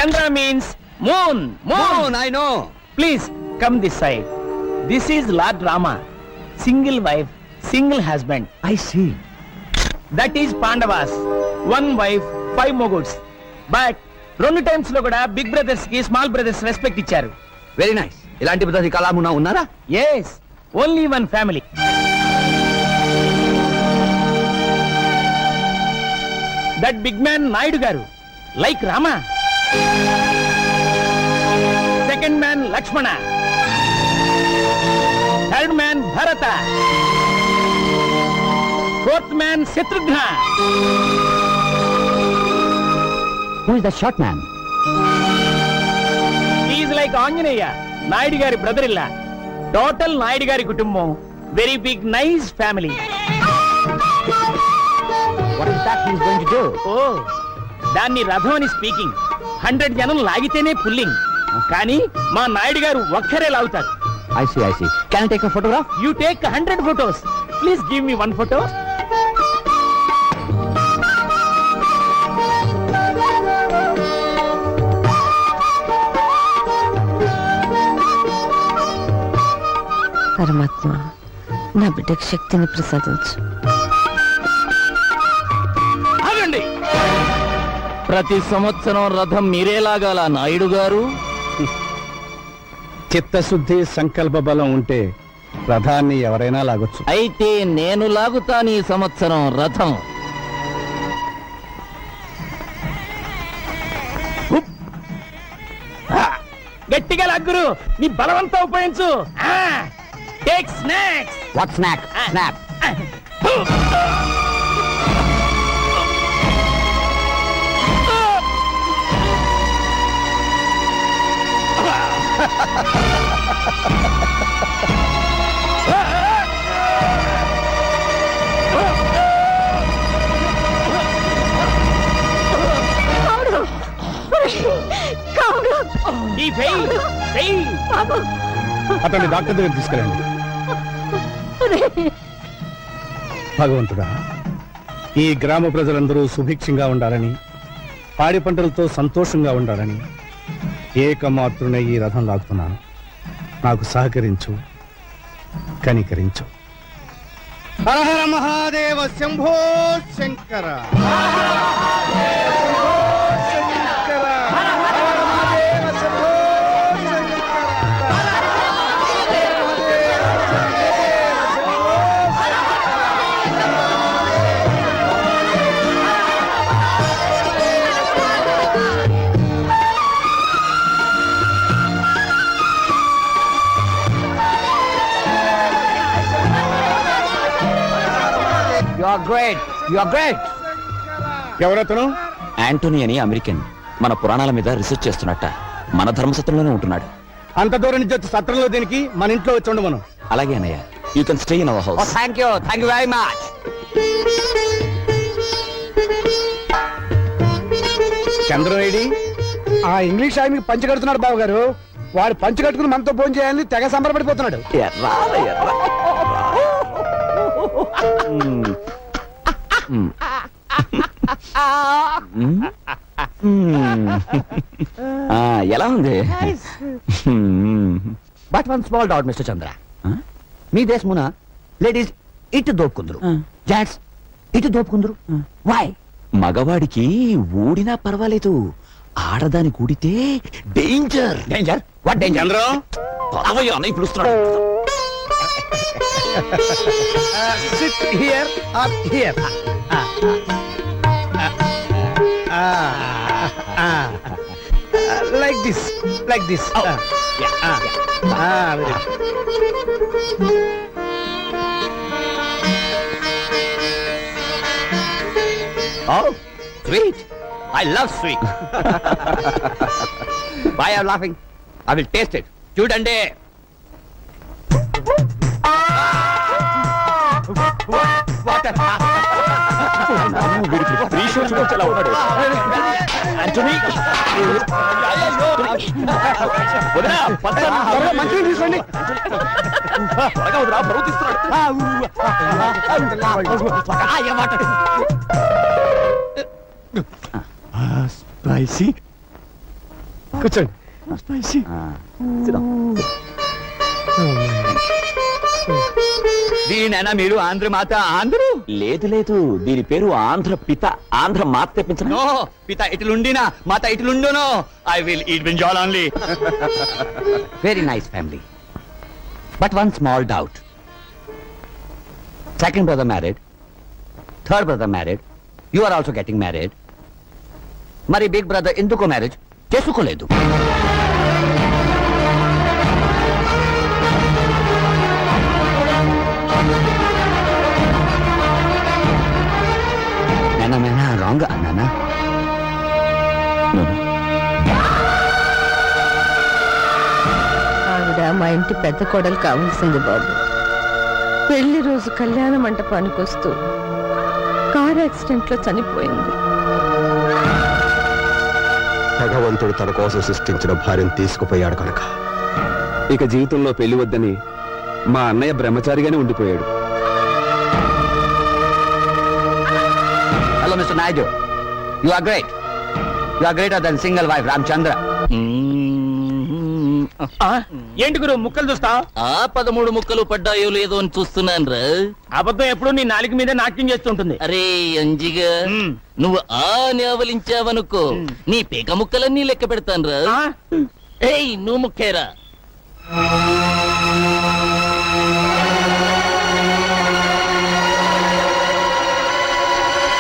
Chandra means moon. Moon, I know. Please come this side. This is Lord Rama. Single wife, single husband. I see. That is Pandavas. One wife, 5 moguls. But 2 times లో కూడా big brothers కి small brothers respect ఇచ్చారు. Very nice. ఇలాంటి పద్ధతి కళామున్నా ఉన్నారా? Yes, only one family. That big man Naidu garu, like Rama. Second man Lakshmana. Third man Bharata. Fourth man Shatrugna. Who is the short man? He is like Anjaneya, Naidu gari brother-in-law. Total Naidu gari kutumbam. Very big, nice family. What is that he is going to do? Oh, దాన్ని రథం అని speaking. 100 జనం లాగితేనే pulling. కానీ మా నాయుడు గారు ఒక్కరే లాగుతారు. I see. Can I take a photograph? You take 100 photos. Please give me 1 photo. పరమాత్మ, నా బిడ్డకు శక్తిని ప్రసాదించు. ఆగండి. ప్రతి సంవత్సరం రథం మీరే లాగాల నాయుడు గారు. చిత్తశుద్ధి సంకల్ప బలం ఉంటే రథాన్ని ఎవరైనా లాగొచ్చు. అయితే నేను లాగుతాను ఈ సంవత్సరం రథం. హుప్. ఆ, గట్టిగా లాగురు. నీ బలవంతా ఉపయోగించు. Take snacks. What snack? Snap. ఈ ఫెయిల్. అతన్ని డాక్టర్ దగ్గర తీసుకెళ్ళండి. భగవంతుడా, ఈ గ్రామ ప్రజలందరూ సుభిక్షంగా ఉండాలని, పాడి పంటలతో సంతోషంగా ఉండాలని ఏకమాత్రునే ఈ రథం లాగుతున్నాను. నాకు సహకరించు, కనికరించు. Hara Hara Mahadeva Shambho Shankara. You are great. ఎవరతను? యాంటోనీ అని అమెరికన్. మన పురాణాల మీద రీసెర్చ్ చేస్తున్నట్ట. మన ధర్మసత్రంలోనే ఉంటున్నాడు. అంత దూరం నుంచి వచ్చి సత్రంలో దేనికి? మన ఇంట్లో వచ్చి ఉండమను. అలాగే అన్నయ్య. You can stay in our Oh, house. thank you very much. చంద్రవేడి ఆ ఇంగ్లీష్ ఆయనకి పంచి కడుతున్నాడు బాబు గారు. వాడు పంచి కట్టుకుని మనతో ఫోన్ చేయాలని తెగ సంబరపడిపోతున్నాడు. ఎలా ఉంది? But one small doubt, Mr. Chandra. మీ దేశమున లేడీస్ ఇటు దోపుకుందరు, జెంట్స్ ఇటు దోపుకుందరు. వై? మగవాడికి ఊడినా పర్వాలేదు, ఆడదాని కూడితే danger. Danger? What danger? Chandra అన్నయ్య పిలుస్తున్నాడు. Sit here or here. Like this. Very good. Oh, sweet. I love sweet. Why are you laughing? I will taste it. చూడండి. మంచిగా తీసుకోండి. Spicy. కూర్చోండి. దీనైనా మీరు ఆంధ్ర మాత ఆంధ్రు లేదు లేదు, దీని పేరు ఆంధ్ర పిత. ఆంధ్ర మాత తెప్పించను. నో పిత ఇట్లుండినా మాత ఇట్లుండునో I will eat brinjal only. Very nice family, but one small doubt. Second brother married, third brother married, you are also getting married. మరి బిగ్ బ్రదర్ ఎందుకో మ్యారేజ్ చేసుకోలేదు? మేనా రాంగ్ అన్నానా? ఆవిడ మా ఇంటి పెద్ద కోడలు కావాల్సింది బాబు. పెళ్లి రోజు కళ్యాణ మంటపానికి వస్తూ కార్ యాక్సిడెంట్ లో చనిపోయింది. భగవంతుడు తన కోసం సృష్టించిన భార్యను తీసుకుపోయాడు కనుక ఇక జీవితంలో పెళ్లి వద్దని మా అన్నయ్య బ్రహ్మచారిగానే ఉండిపోయాడు. Hello mister Naidu, you are great. You are greater than single wife Ramachandra. ఏంటి గురు ముక్కలు చూస్తా? ఆ 13 ముక్కలు పడ్డాయో లేదో అని చూస్తున్నాను రా. అబద్ధం ఎప్పుడు నీ నాలుగు మీద నాట్యం చేస్తుంటుంది. అరే అంజిగా, నువ్వు ఆ నేవలించావనుకో నీ పేక ముక్కలన్నీ లెక్క పెడతాను రా. ఆ? ఏయ్ నువ్వు ముక్కేరా.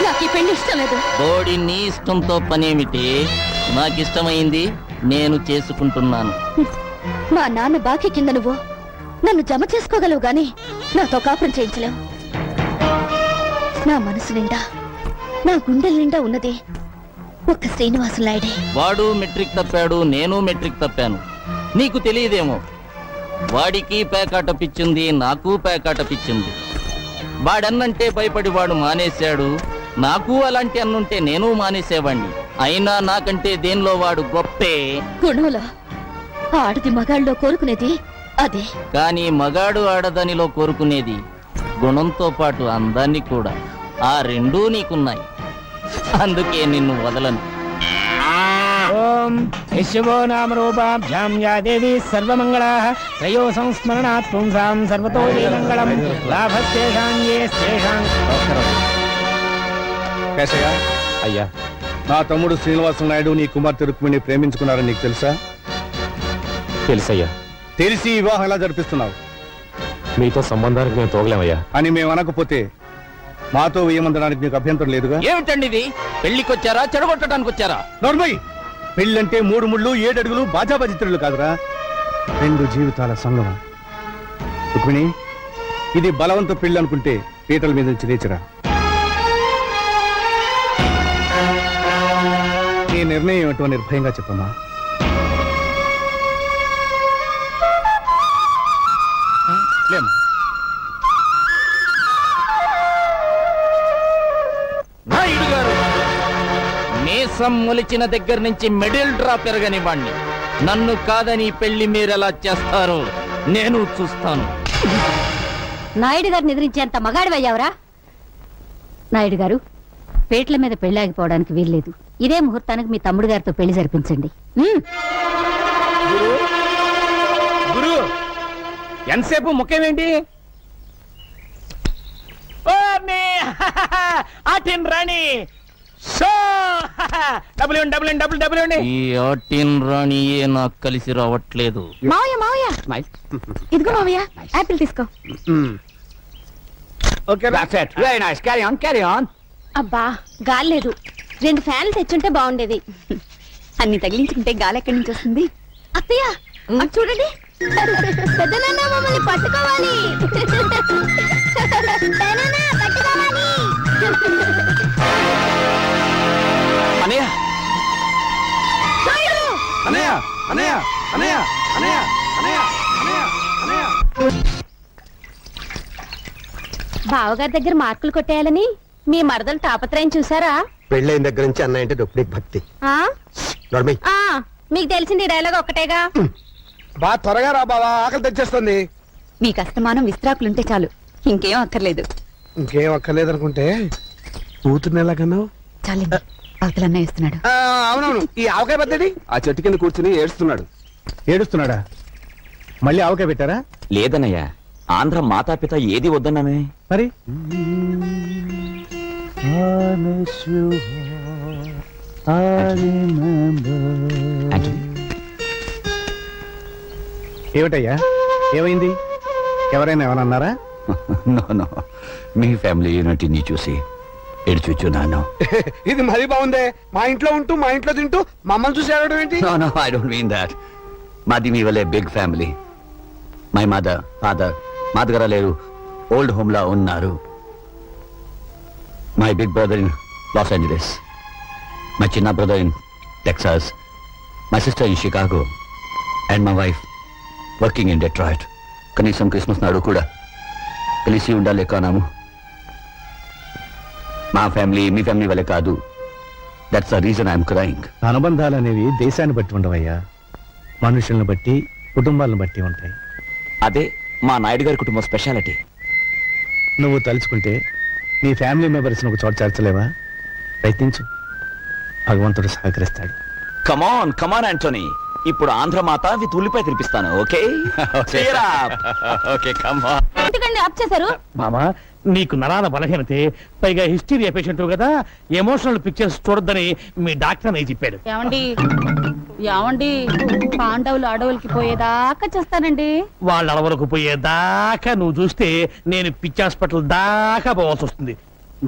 నాకు ఈ పెళ్లి ఇష్టం లేదు. బోడి నీ ఇష్టంతో పనేమిటి? నాకిష్టమైంది నేను చేసుకుంటున్నాను. మా నాన్న బాకీ కింద నువ్వు నన్ను జమ చేసుకోగలవు గాని నాతో కాపురం చేయించలేవు. నా మనసు నిండా, నా గుండెల నిండా ఉన్నది ఒక్క శ్రీనివాసు నాయుడే. వాడు మెట్రిక్ తప్పాడు, నేను మెట్రిక్ తప్పాను. నీకు తెలియదేమో, వాడికి పేకాట పిచ్చింది, నాకు పేకాట పిచ్చింది. వాడన్నంటే భయపడి వాడు మానేశాడు. నాకు అలాంటి అన్నుంటే నేను మానేసేవాణ్ణి. అయినా నాకంటే దేనిలో వాడు గొప్పే. గుణంలో ఆడది మగాళ్ళలో కోరుకునేది అదే. కానీ మగాడు ఆడదానిలో కోరుకునేది గుణంతో పాటు అందాన్ని కూడా. ఆ రెండూ నీకున్నాయి, అందుకే నిన్ను వదలను. ఓం యశవో నామ రూపాభ్యాం యా దేవి సర్వమంగళాః త్రయో సంస్మరణాత్ పుంసాం సర్వతో మంగళం లాభస్తేషాం యేస్తేషాం. కేశయ్య, అయ్యా, నా తమ్ముడు శ్రీనివాసం నాయుడు నీ కుమార్తె రుక్మిణి ప్రేమించుకున్నారని నీకు తెలుసా? తెలుసయ్యా. తెలిసి ఈ వివాహం ఎలా జరిపిస్తున్నావు మీతో సంబంధానికి మేము తోగలేమయ్యా. అని మేము అనకపోతే మాతో వేయమందడానికి నీకు అభ్యంతరం లేదుగా? ఏమిటండి ఇది? పెళ్లికొచ్చారా చెడగొట్టడానికి వచ్చారా? నోర్మయ్, పెళ్ళంటే 3 ముళ్ళు 7 అడుగులు బాజాబాజిత్రులు కాదురా, 2 జీవితాల సంగమం. రుక్మిణి, ఇది బలవంత పెళ్లి అనుకుంటే పీటల మీద నుంచి లేచిరా. నీ నిర్ణయం ఏమిటో నిర్భయంగా చెప్పమ్మా. లేమ్మా. నాయుడు గారు, మీసం మొలిచిన దగ్గర నుంచి మిడిల్ డ్రాప్ పెరగనివ్వండి. నన్ను కాదని పెళ్లి మీరెలా చేస్తారో నేను చూస్తాను. నాయుడు గారిని ఎదిరించేంత మగాడివయ్యావరా? నాయుడు గారు, పేట్ల మీద పెళ్లాగిపోవడానికి వీల్లేదు. ఇదే ముహూర్తానికి మీ తమ్ముడు గారితో పెళ్లి జరిపించండి. గురు ఎంతసేపు ముఖ్యమేంటి? ఆటిన్ రాణి షో డబ్ల్యూ డబ్ల్యూ డబ్ల్యూ. ఈ ఆటిన్ రాణియే నాకు కలిసి రావట్లేదు. మావయ్య మావయ్య, ఇదిగో మావయ్య, యాపిల్ తీసుకో. That's it. Very nice. Carry on, carry on. అబ్బా గాలి లేదు, 2 ఫ్యాన్లు తెచ్చుంటే బాగుండేది. అన్ని తగిలించుకుంటే గాలి ఎక్కడి నుంచి వస్తుంది? అత్తయ్య అటు చూడండి, పెద్దనాన్న మమ్మల్ని పట్టుకోవాలి. పెదనాన్న, పట్టుకోవాలి. అన్నయ్య, నాయుడు! అనయ్య అనయ్య అనయ్య అనయ్య అనయ్య అనయ్య అనయ్య. బావగారి దగ్గర మార్కులు కొట్టేయాలని మీ మరదలు తాపత్రయం చూసారా? పెళ్ళైన దగ్గర నుంచి అన్నయ్య అంటే రుక్మిణికి భక్తి. ఆ? నోర్మయ్, ఆ, మీకు తెలిసింది ఈ డైలాగ్ ఒక్కటేగా. బా త్వరగా రా బావా, ఆకలి తెచ్చేస్తుంది. మీకు అస్తమానం విస్త్రాకులుంటే చాలు, ఇంకేం అక్కర్లేదు. ఇంకేం అక్కర్లేదనుకుంటే కూతుర్ని ఎలాగన్నావు? చాలండి. అవతలన్న ఇస్తున్నాడు. అవునవును. ఈ ఆవకాయ పద్ధతి ఆ చెట్టు కింద కూర్చుని ఏడుస్తున్నాడు. ఏడుస్తున్నాడా? మళ్ళీ ఆవకాయ పెట్టారా? లేదన్నయ్య, ఆంధ్ర మాతాపిత ఏది వద్దన్నానే. మరి ఆంటనీ, ఏమిటయ్యా, ఏమైంది? ఎవరైనా ఏమైనా అన్నారా? నో నో, మీ ఫ్యామిలీ యూనిటీని చూసి ఏడ్చుచున్నాను. ఇది మరీ బాగుందే. మా ఇంట్లో ఉంటూ మా ఇంట్లో తింటూ మమ్మల్ని చూసి ఏడవడం ఏంటి? No no, I don't mean that. మాది మీ వల్లే big family. My mother, father మా దగ్గర లేరు, ఓల్డ్ హోమ్ లా ఉన్నారు. My big brother in Los Angeles, my చిన్న brother in Texas, my sister in Chicago and my wife working in Detroit. కనీసం క్రిస్మస్ నాడు కూడా కలిసి ఉండాలి కానాము. మా ఫ్యామిలీ మీ ఫ్యామిలీ వల్లే కాదు. That's the reason I'm crying. అనుబంధాలు అనేవి దేశాన్ని బట్టి ఉండవయ్యా, మనుషుల్ని బట్టి, కుటుంబాలను బట్టి ఉంటాయి. అదే మా నాయుడు గారి కుటుంబం స్పెషాలిటీ. నువ్వు తలుచుకుంటే నీ ఫ్యామిలీ మెంబర్స్ ఒక చోట చేర్చలేవా? ప్రయత్నించు, భగవంతుడు సహకరిస్తాడు. కమాన్ కమాన్ ఆంటోనీ, ఇప్పుడు ఆంధ్ర మాత విత్ ఉల్లిపాయ తినిపిస్తాను. Okay okay come on. ఎందుకండి ఆప్ చేశారు? మామా, నీకు నరాల బలహీనతే, పైగా హిస్టీరియా పేషెంట్ కదా, ఎమోషనల్ పిక్చర్స్ చూడొద్దని మీ డాక్టర్ అని చెప్పాడు. ఏమండి ఏమండి, పాండవులు అడవులకి పోయేదాకా చేస్తానండి. వాళ్ళ అలవరకు పోయేదాకా నువ్వు చూస్తే నేను పిచ్చి హాస్పిటల్ దాకా పోవాల్సి వస్తుంది.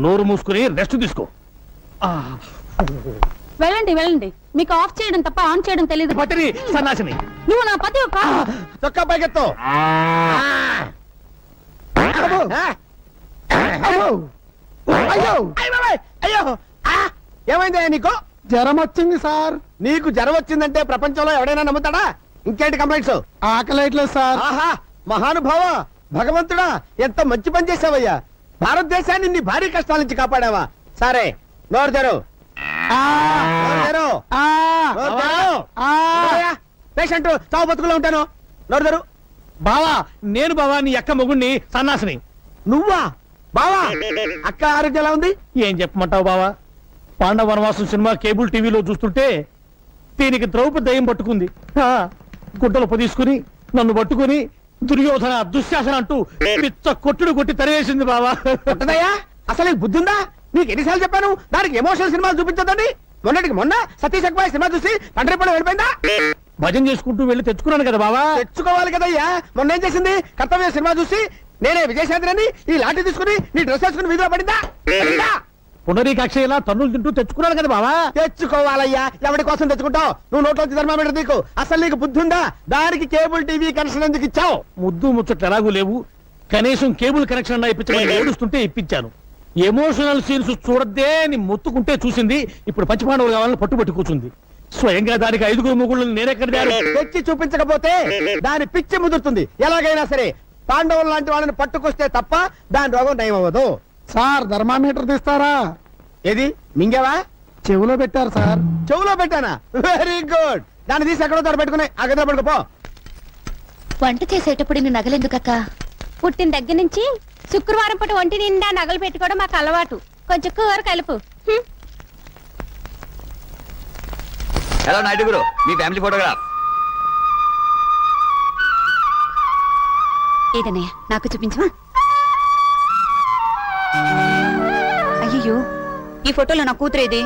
నోరు మూసుకుని రెస్ట్ తీసుకో. వెళ్ళండి వెళ్ళండి, మీకు ఆఫ్ చేయడం తప్ప ఆన్ చేయడం తెలియదు. పట్టిని సన్నాసిని, నువ్వు నా పతి ఒక చొక్కా పైకెత్తు. అయ్యో, ఏమైందయ్యా నీకు? జ్వరం వచ్చింది సార్. నీకు జ్వరం వచ్చిందంటే ప్రపంచంలో ఎవడైనా నమ్ముతాడా? ఇంకేంటి కంప్లైంట్స్? ఆకలేట్లేదు సార్. ఆహా, మహానుభావ, భగవంతుడా, ఎంత మంచి పని చేసావయ్యా. భారతదేశాన్ని నీ భారీ కష్టాల నుంచి కాపాడావా? సరే, నోరు తెరు. పేషెంట్ చావు బతుకులో ఉంటాను. నోరు తెరు. బావా, నేను బావా నీ అక్క మొగుణ్ణి, సన్నాసిని. నువ్వా బావా? అక్క ఆరోగ్యం ఎలా ఉంది? ఏం చెప్పమంటావు బావా? పాండవ వనవాసం సినిమా కేబుల్ టీవీలో చూస్తుంటే దీనికి ద్రౌపది దయ్యం పట్టుకుంది. గుడ్డలు పొదీసుకుని నన్ను పట్టుకుని దుర్యోధన దుశ్శాసన అంటూ పిచ్చ కొట్టుడు కొట్టి తరివేసింది బావా. ఉంటదయ్యా, అసలు నీకు బుద్ధి ఉందా? నీకు ఎన్నిసార్లు చెప్పాను దానికి ఎమోషనల్ సినిమాలు చూపించదండి. మొన్నటికి మొన్న సతీష్ అక్బాయ్ సినిమా చూసి తండ్రి పడ వెళ్ళిపోయిందా? భజన చేసుకుంటూ వెళ్ళి తెచ్చుకున్నాను కదా బావా. తెచ్చుకోవాలి కదయ్యా. మొన్న ఏం చేసింది? కర్తవ్య సినిమా చూసి నేనే విజయశాంతిని ఈ లాఠీ తీసుకుని నీ డ్రెస్ వేసుకుని వీధిలో పడిందా? పునరీకాక్ష ఇలా తన్నులు తింటూ తెచ్చుకున్నాను కదా బావా. తెచ్చుకోవాలయ్యా. ఎవరి కోసం తెచ్చుకుంటావు? నువ్వు నోట్లోంచి ధర్మామీటర్ నీకు. అసలు నీకు బుద్ధి ఉందా? దానికి కేబుల్ టీవీ కనెక్షన్ ఎందుకు ఇచ్చావు? ముద్దు ముచ్చట్లు ఎలాగూ లేవు, కనీసం కేబుల్ కనెక్షన్ అన్నా ఇప్పించమని ఏడుస్తుంటే ఇప్పించాను. ఎమోషనల్ సీన్స్ చూడద్దే అని మొత్తుకుంటే చూసింది. ఇప్పుడు పంచపాండవులు కావాలని పట్టుబట్టి కూర్చుంది. స్వయంగా దానికి 5 మొగుళ్ళు నేనెక్కడ తెచ్చి చూపించకపోతే దాని పిచ్చి ముదురుతుంది. ఎలాగైనా సరే పాండవులు లాంటి వాళ్ళని పట్టుకొస్తే తప్ప దాని రోగం నయం అవ్వదు. సార్, థర్మామీటర్ తీస్తారా? ఏది మింగావా? చెవులో పెట్టారు సార్. చెవులో పెట్టానా? Very good. దాన్ని తీసి ఎక్కడో తోట పెట్టుకుని ఆ గదిలో పడుకోపో. వంట చేసేటప్పుడు ఇన్ని నగలెందుకక్క? పుట్టిన దగ్గర నుంచి శుక్రవారం పూట ఒంటి నిండా నగలు పెట్టుకోవడం మాకు అలవాటు. కొంచెం కూర కలుపు. హలో నాయుడు గురు, మీ ఫ్యామిలీ ఫోటోగ్రాఫ్. ఏదన్నయ్య, నాకు చూపించవా? అయ్యో, ఈ ఫోటోలో నా కూతురు ఏది?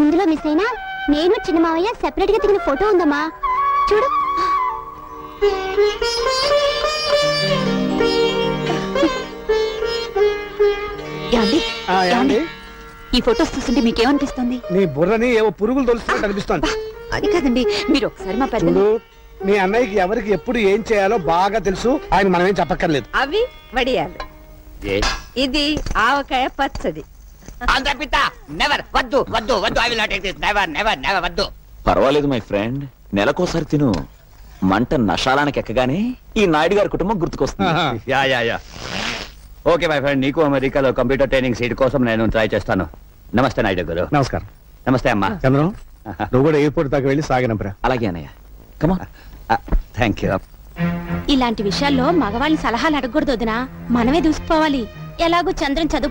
ఇందులో మిస్ అయినా నేను చిన్న మావయ్య సెపరేట్ గా దిగిన ఫోటో ఉందమ్మా, చూడు. ఏమండి? ఈ ఫోటోస్ చూస్తుంటే మీకేమనిపిస్తుంది? నీ బుర్రని ఏవో పురుగులు తొలుస్తున్నట్టు అనిపిస్తోంది. అది కాదండి, మీరు ఒకసారి మా పెద్ద చూడు, మీ అన్నయ్యకి ఎవరికి ఎప్పుడు ఏం చేయాలో బాగా తెలుసు. ఆయన మనమేం చెప్పక్కర్లేదు. అవి వడియాలు, ఇది ఆవకాయ పచ్చడి. నెవర్, వద్దు వద్దు వద్దు, I will not take this, never never never, వద్దు. పర్వాలేదు మై ఫ్రెండ్, నెలకోసారి తిను. మంట నషాలానికి ఎక్కగానే ఈ నాయుడు గారి కుటుంబం గుర్తుకొస్తుంది. Yeah yeah yeah. Okay my friend, నీకు అమెరికాలో కంప్యూటర్ ట్రైనింగ్ సీట్ కోసం నేను ట్రై చేస్తాను. నమస్తే నాయుడు గారు. నమస్కారం. నమస్తే అమ్మా. చంద్రం, నువ్వు కూడా ఎయిర్పోర్ట్ దాకా వెళ్ళి సాగినంపరా. అలాగే అన్నయ్య, కమాన్. Thank you. ఇలాంటి విషయాల్లో మగవాళ్ళని సలహాలు అడగకూడదు వదినా, మనమే దూసుకుపోవాలి. ఎలాగో చంద్రం చదువు